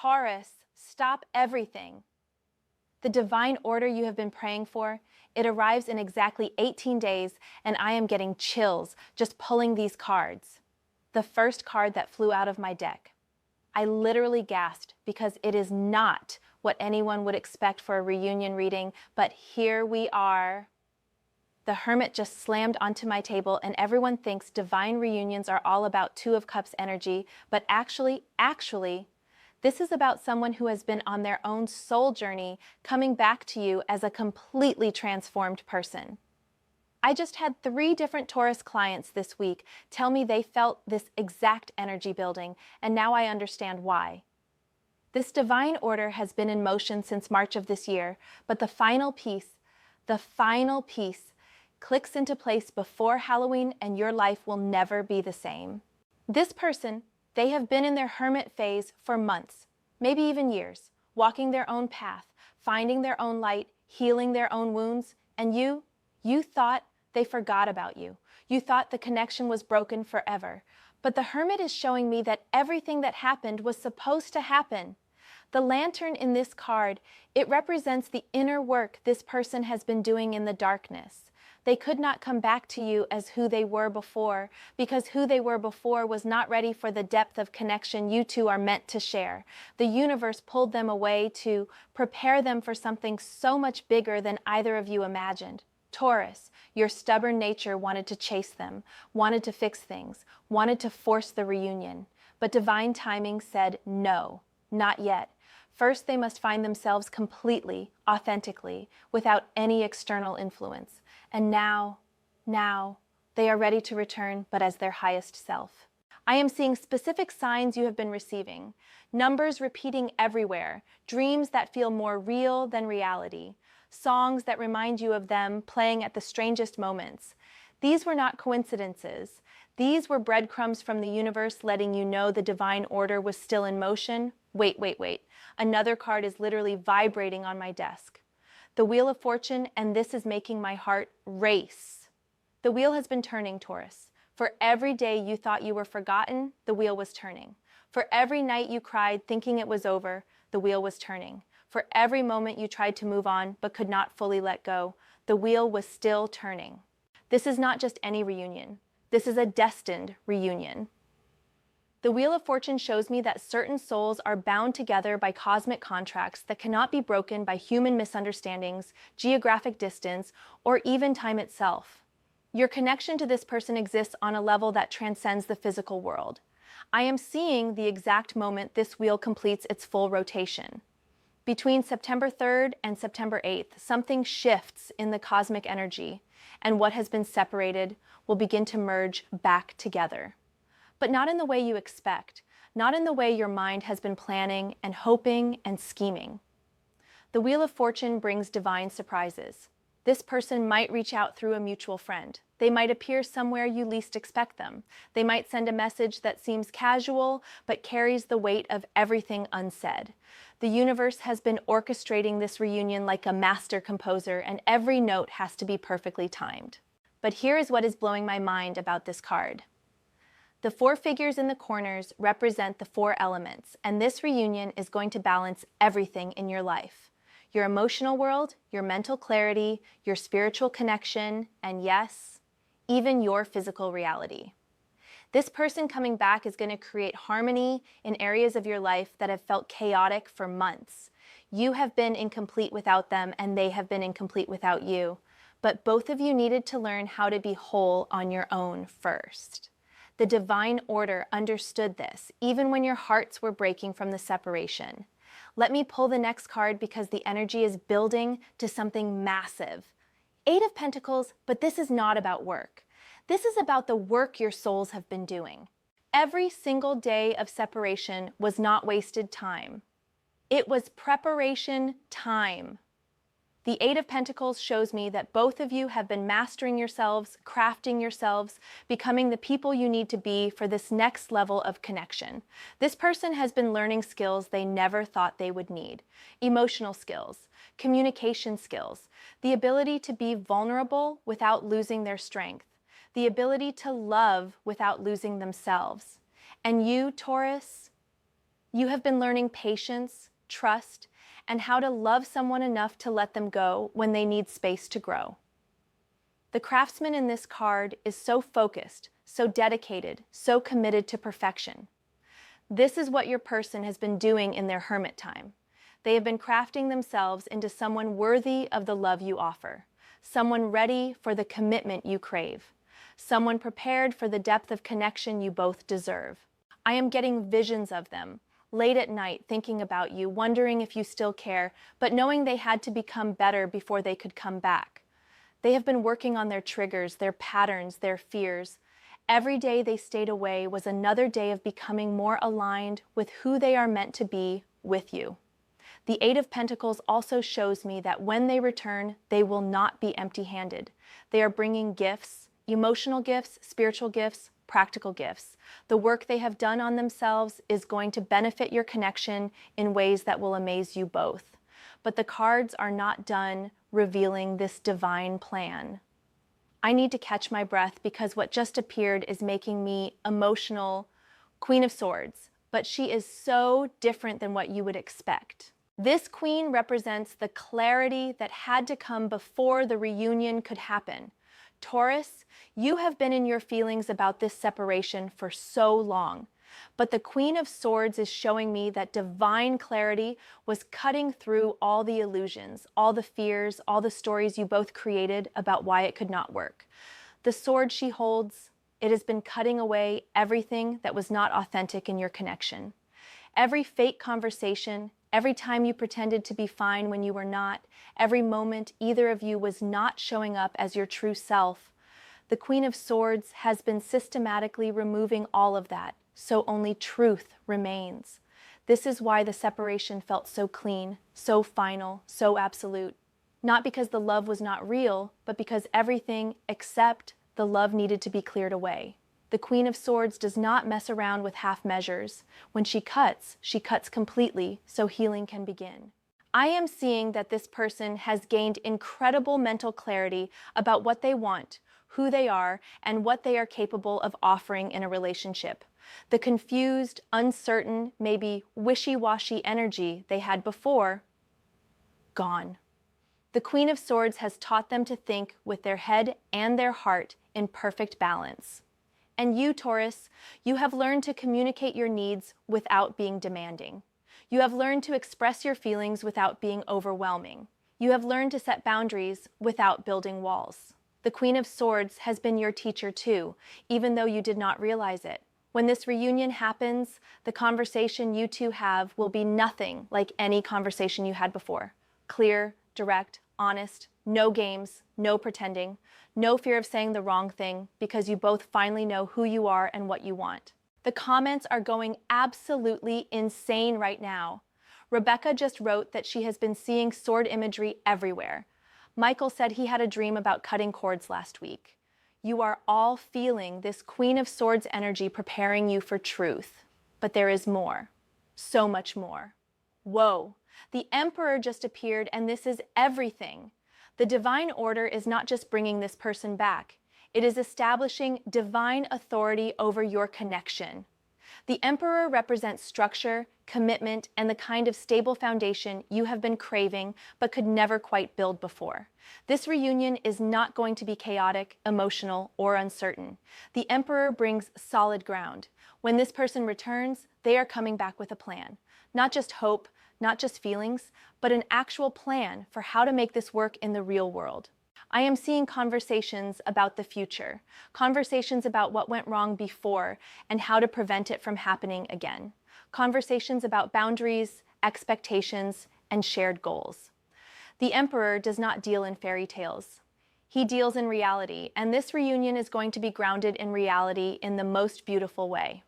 Taurus, stop everything. The divine order you have been praying for, it arrives in exactly 18 days, and I am getting chills just pulling these cards. The first card that flew out of my deck. I literally gasped because it is not what anyone would expect for a reunion reading, but here we are. The Hermit just slammed onto my table, and everyone thinks divine reunions are all about Two of Cups energy, but actually, this is about someone who has been on their own soul journey, coming back to you as a completely transformed person. I just had 3 different Taurus clients this week tell me they felt this exact energy building, and now I understand why. This divine order has been in motion since March of this year, but the final piece clicks into place before Halloween, and your life will never be the same. This person, they have been in their hermit phase for months, maybe even years, walking their own path, finding their own light, healing their own wounds, and you thought they forgot about you. You thought the connection was broken forever. But the Hermit is showing me that everything that happened was supposed to happen. The lantern in this card, it represents the inner work this person has been doing in the darkness. They could not come back to you as who they were before, because who they were before was not ready for the depth of connection you two are meant to share. The universe pulled them away to prepare them for something so much bigger than either of you imagined. Taurus, your stubborn nature wanted to chase them, wanted to fix things, wanted to force the reunion. But divine timing said no, not yet. First, they must find themselves completely, authentically, without any external influence. And now, they are ready to return, but as their highest self. I am seeing specific signs you have been receiving. Numbers repeating everywhere, dreams that feel more real than reality, songs that remind you of them playing at the strangest moments. These were not coincidences. These were breadcrumbs from the universe letting you know the divine order was still in motion. Wait. Another card is literally vibrating on my desk. The Wheel of Fortune, and this is making my heart race. The wheel has been turning, Taurus. For every day you thought you were forgotten, the wheel was turning. For every night you cried thinking it was over, the wheel was turning. For every moment you tried to move on but could not fully let go, the wheel was still turning. This is not just any reunion. This is a destined reunion. The Wheel of Fortune shows me that certain souls are bound together by cosmic contracts that cannot be broken by human misunderstandings, geographic distance, or even time itself. Your connection to this person exists on a level that transcends the physical world. I am seeing the exact moment this wheel completes its full rotation. Between September 3rd and September 8th, something shifts in the cosmic energy, and what has been separated will begin to merge back together. But not in the way you expect, not in the way your mind has been planning and hoping and scheming. The Wheel of Fortune brings divine surprises. This person might reach out through a mutual friend. They might appear somewhere you least expect them. They might send a message that seems casual but carries the weight of everything unsaid. The universe has been orchestrating this reunion like a master composer, and every note has to be perfectly timed. But here is what is blowing my mind about this card. The 4 figures in the corners represent the 4 elements, and this reunion is going to balance everything in your life. Your emotional world, your mental clarity, your spiritual connection, and yes, even your physical reality. This person coming back is going to create harmony in areas of your life that have felt chaotic for months. You have been incomplete without them, and they have been incomplete without you. But both of you needed to learn how to be whole on your own first. The divine order understood this, even when your hearts were breaking from the separation. Let me pull the next card because the energy is building to something massive. 8 of Pentacles, but this is not about work. This is about the work your souls have been doing. Every single day of separation was not wasted time. It was preparation time. The 8 of Pentacles shows me that both of you have been mastering yourselves, crafting yourselves, becoming the people you need to be for this next level of connection. This person has been learning skills they never thought they would need. Emotional skills, communication skills, the ability to be vulnerable without losing their strength, the ability to love without losing themselves. And you, Taurus, You have been learning patience, trust, and how to love someone enough to let them go when they need space to grow. The craftsman in this card is so focused, so dedicated, so committed to perfection. This is what your person has been doing in their hermit time. They have been crafting themselves into someone worthy of the love you offer, someone ready for the commitment you crave, someone prepared for the depth of connection you both deserve. I am getting visions of them, late at night thinking about you, wondering if you still care, but knowing they had to become better before they could come back. They have been working on their triggers, their patterns, their fears. Every day they stayed away was another day of becoming more aligned with who they are meant to be with you. The Eight of Pentacles also shows me that when they return, they will not be empty-handed. They are bringing gifts, emotional gifts, spiritual gifts, practical gifts. The work they have done on themselves is going to benefit your connection in ways that will amaze you both. But the cards are not done revealing this divine plan. I need to catch my breath because what just appeared is making me emotional, Queen of Swords, but she is so different than what you would expect. This queen represents the clarity that had to come before the reunion could happen. Taurus, you have been in your feelings about this separation for so long, but the Queen of Swords is showing me that divine clarity was cutting through all the illusions, all the fears, all the stories you both created about why it could not work. The sword she holds, it has been cutting away everything that was not authentic in your connection. Every fake conversation, every time you pretended to be fine when you were not, every moment either of you was not showing up as your true self, the Queen of Swords has been systematically removing all of that, so only truth remains. This is why the separation felt so clean, so final, so absolute. Not because the love was not real, but because everything except the love needed to be cleared away. The Queen of Swords does not mess around with half measures. When she cuts completely so healing can begin. I am seeing that this person has gained incredible mental clarity about what they want, who they are, and what they are capable of offering in a relationship. The confused, uncertain, maybe wishy-washy energy they had before, gone. The Queen of Swords has taught them to think with their head and their heart in perfect balance. And you, Taurus, you have learned to communicate your needs without being demanding. You have learned to express your feelings without being overwhelming. You have learned to set boundaries without building walls. The Queen of Swords has been your teacher too, even though you did not realize it. When this reunion happens, the conversation you two have will be nothing like any conversation you had before. Clear, direct, honest, no games, no pretending, no fear of saying the wrong thing because you both finally know who you are and what you want. The comments are going absolutely insane right now. Rebecca just wrote that she has been seeing sword imagery everywhere. Michael said he had a dream about cutting cords last week. You are all feeling this Queen of Swords energy preparing you for truth. But there is more. So much more. Whoa, the Emperor just appeared and this is everything. The divine order is not just bringing this person back. It is establishing divine authority over your connection. The Emperor represents structure, commitment, and the kind of stable foundation you have been craving but could never quite build before. This reunion is not going to be chaotic, emotional, or uncertain. The Emperor brings solid ground. When this person returns, they are coming back with a plan. Not just hope, not just feelings, but an actual plan for how to make this work in the real world. I am seeing conversations about the future, conversations about what went wrong before and how to prevent it from happening again, conversations about boundaries, expectations, and shared goals. The Emperor does not deal in fairy tales. He deals in reality, and this reunion is going to be grounded in reality in the most beautiful way.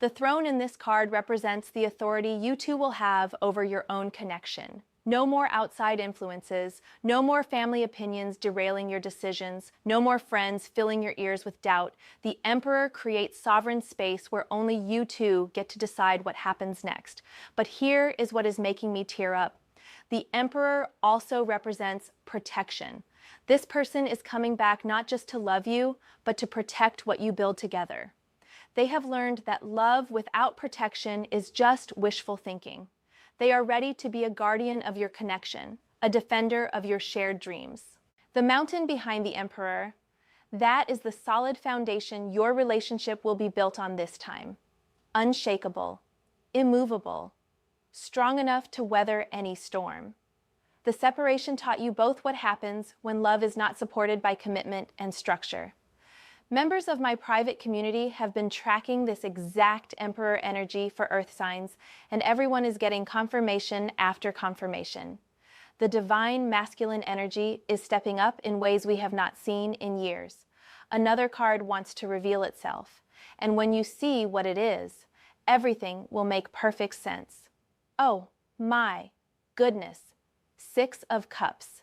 The throne in this card represents the authority you two will have over your own connection. No more outside influences, no more family opinions derailing your decisions, no more friends filling your ears with doubt. The Emperor creates sovereign space where only you two get to decide what happens next. But here is what is making me tear up. The Emperor also represents protection. This person is coming back not just to love you, but to protect what you build together. They have learned that love without protection is just wishful thinking. They are ready to be a guardian of your connection, a defender of your shared dreams. The mountain behind the Emperor, that is the solid foundation your relationship will be built on this time. Unshakable, immovable, strong enough to weather any storm. The separation taught you both what happens when love is not supported by commitment and structure. Members of my private community have been tracking this exact Emperor energy for Earth signs, and everyone is getting confirmation after confirmation. The divine masculine energy is stepping up in ways we have not seen in years. Another card wants to reveal itself, and when you see what it is, everything will make perfect sense. Oh, my goodness. 6 of Cups.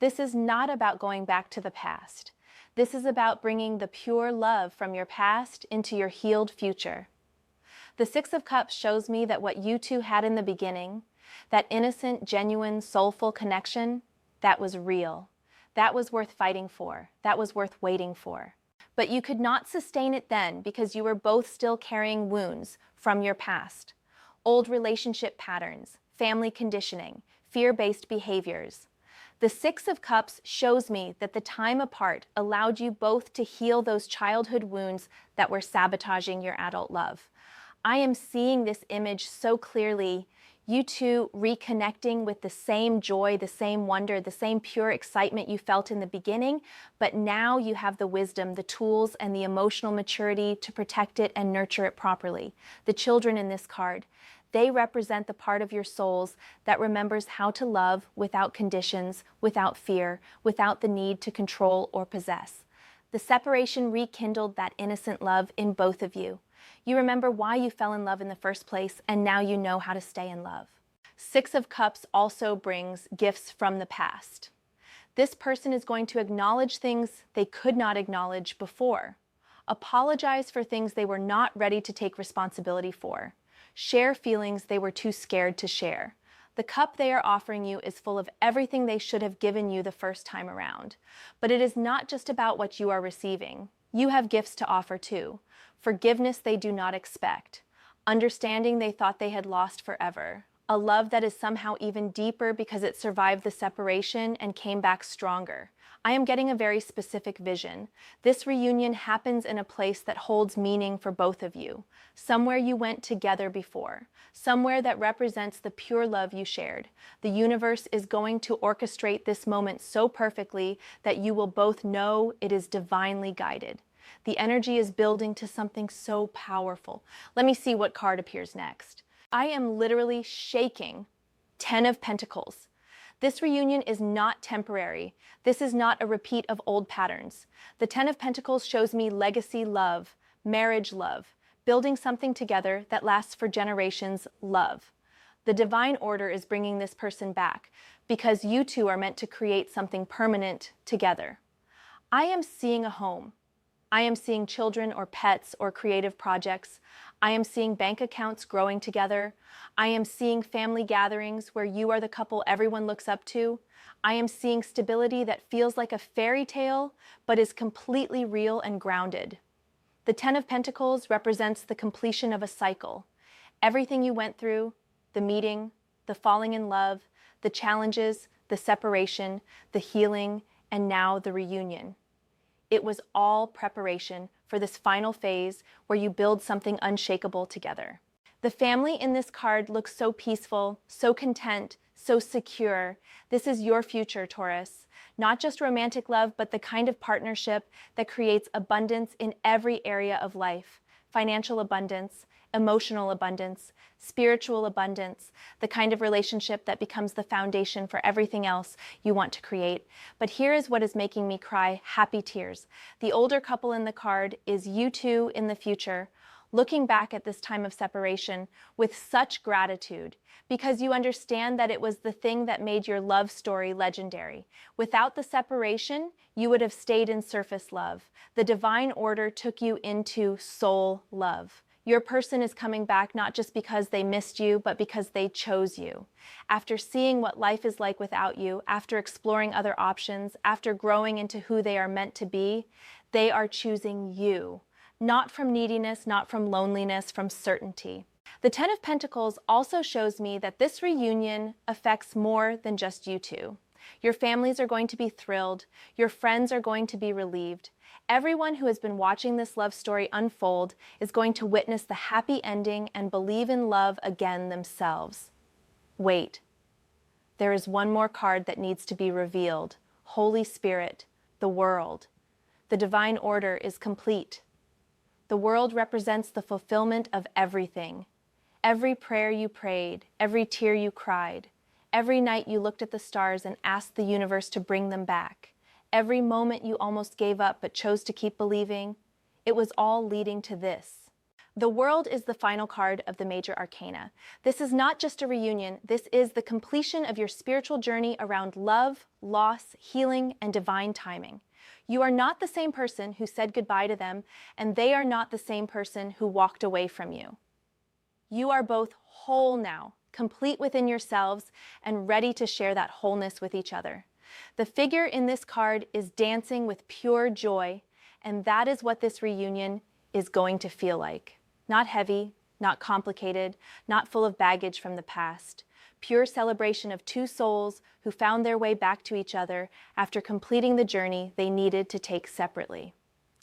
This is not about going back to the past. This is about bringing the pure love from your past into your healed future. The 6 of Cups shows me that what you two had in the beginning, that innocent, genuine, soulful connection, that was real. That was worth fighting for. That was worth waiting for. But you could not sustain it then because you were both still carrying wounds from your past. Old relationship patterns, family conditioning, fear-based behaviors. The 6 of Cups shows me that the time apart allowed you both to heal those childhood wounds that were sabotaging your adult love. I am seeing this image so clearly, you two reconnecting with the same joy, the same wonder, the same pure excitement you felt in the beginning, but now you have the wisdom, the tools, and the emotional maturity to protect it and nurture it properly. The children in this card, they represent the part of your souls that remembers how to love without conditions, without fear, without the need to control or possess. The separation rekindled that innocent love in both of you. You remember why you fell in love in the first place, and now you know how to stay in love. 6 of Cups also brings gifts from the past. This person is going to acknowledge things they could not acknowledge before. Apologize for things they were not ready to take responsibility for. Share feelings they were too scared to share. The cup they are offering you is full of everything they should have given you the first time around. But it is not just about what you are receiving. You have gifts to offer too. Forgiveness they do not expect. Understanding they thought they had lost forever. A love that is somehow even deeper because it survived the separation and came back stronger. I am getting a very specific vision. This reunion happens in a place that holds meaning for both of you. Somewhere you went together before. Somewhere that represents the pure love you shared. The universe is going to orchestrate this moment so perfectly that you will both know it is divinely guided. The energy is building to something so powerful. Let me see what card appears next. I am literally shaking. 10 of Pentacles. This reunion is not temporary. This is not a repeat of old patterns. The 10 of Pentacles shows me legacy love, marriage love, building something together that lasts for generations love. The divine order is bringing this person back because you two are meant to create something permanent together. I am seeing a home. I am seeing children or pets or creative projects. I am seeing bank accounts growing together. I am seeing family gatherings where you are the couple everyone looks up to. I am seeing stability that feels like a fairy tale, but is completely real and grounded. The 10 of Pentacles represents the completion of a cycle. Everything you went through, the meeting, the falling in love, the challenges, the separation, the healing, and now the reunion. It was all preparation for this final phase where you build something unshakable together. The family in this card looks so peaceful, so content, so secure. This is your future, Taurus. Not just romantic love, but the kind of partnership that creates abundance in every area of life. Financial abundance, emotional abundance, spiritual abundance, the kind of relationship that becomes the foundation for everything else you want to create. But here is what is making me cry happy tears. The older couple in the card is you two in the future, looking back at this time of separation with such gratitude because you understand that it was the thing that made your love story legendary. Without the separation, you would have stayed in surface love. The divine order took you into soul love. Your person is coming back not just because they missed you, but because they chose you. After seeing what life is like without you, after exploring other options, after growing into who they are meant to be, they are choosing you. Not from neediness, not from loneliness, from certainty. The Ten of Pentacles also shows me that this reunion affects more than just you two. Your families are going to be thrilled. Your friends are going to be relieved. Everyone who has been watching this love story unfold is going to witness the happy ending and believe in love again themselves. Wait. There is one more card that needs to be revealed. Holy Spirit, the world. The divine order is complete. The world represents the fulfillment of everything. Every prayer you prayed, every tear you cried, every night you looked at the stars and asked the universe to bring them back, every moment you almost gave up but chose to keep believing, it was all leading to this. The World is the final card of the major arcana. This is not just a reunion, this is the completion of your spiritual journey around love, loss, healing, and divine timing. You are not the same person who said goodbye to them, and they are not the same person who walked away from you. You are both whole now, complete within yourselves, and ready to share that wholeness with each other. The figure in this card is dancing with pure joy, and that is what this reunion is going to feel like. Not heavy, not complicated, not full of baggage from the past. Pure celebration of two souls who found their way back to each other after completing the journey they needed to take separately.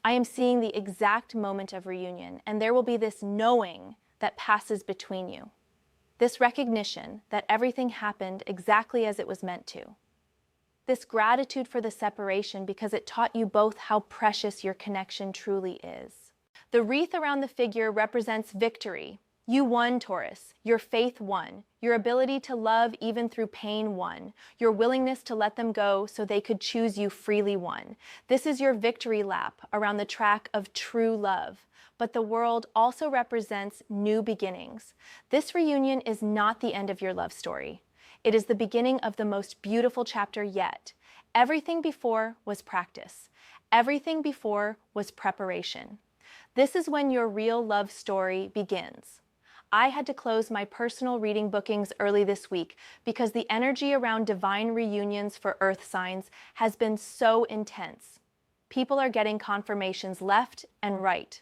I am seeing the exact moment of reunion, and there will be this knowing that passes between you. This recognition that everything happened exactly as it was meant to. This gratitude for the separation because it taught you both how precious your connection truly is. The wreath around the figure represents victory. You won, Taurus. Your faith won. Your ability to love even through pain won. Your willingness to let them go so they could choose you freely won. This is your victory lap around the track of true love. But the world also represents new beginnings. This reunion is not the end of your love story. It is the beginning of the most beautiful chapter yet. Everything before was practice. Everything before was preparation. This is when your real love story begins. I had to close my personal reading bookings early this week because the energy around divine reunions for earth signs has been so intense. People are getting confirmations left and right.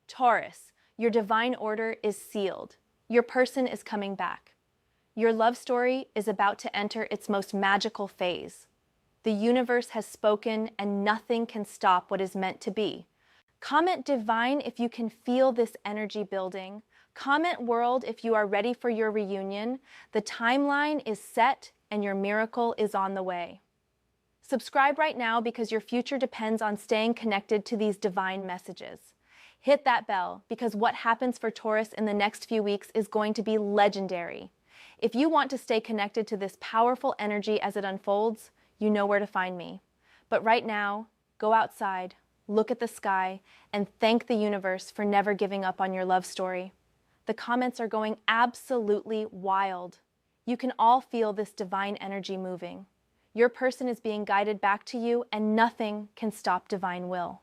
Taurus, your divine order is sealed. Your person is coming back. Your love story is about to enter its most magical phase. The universe has spoken and nothing can stop what is meant to be. Comment divine if you can feel this energy building. Comment world if you are ready for your reunion. The timeline is set and your miracle is on the way. Subscribe right now because your future depends on staying connected to these divine messages. Hit that bell because what happens for Taurus in the next few weeks is going to be legendary. If you want to stay connected to this powerful energy as it unfolds, you know where to find me. But right now, go outside, look at the sky, and thank the universe for never giving up on your love story. The comments are going absolutely wild. You can all feel this divine energy moving. Your person is being guided back to you, and nothing can stop divine will.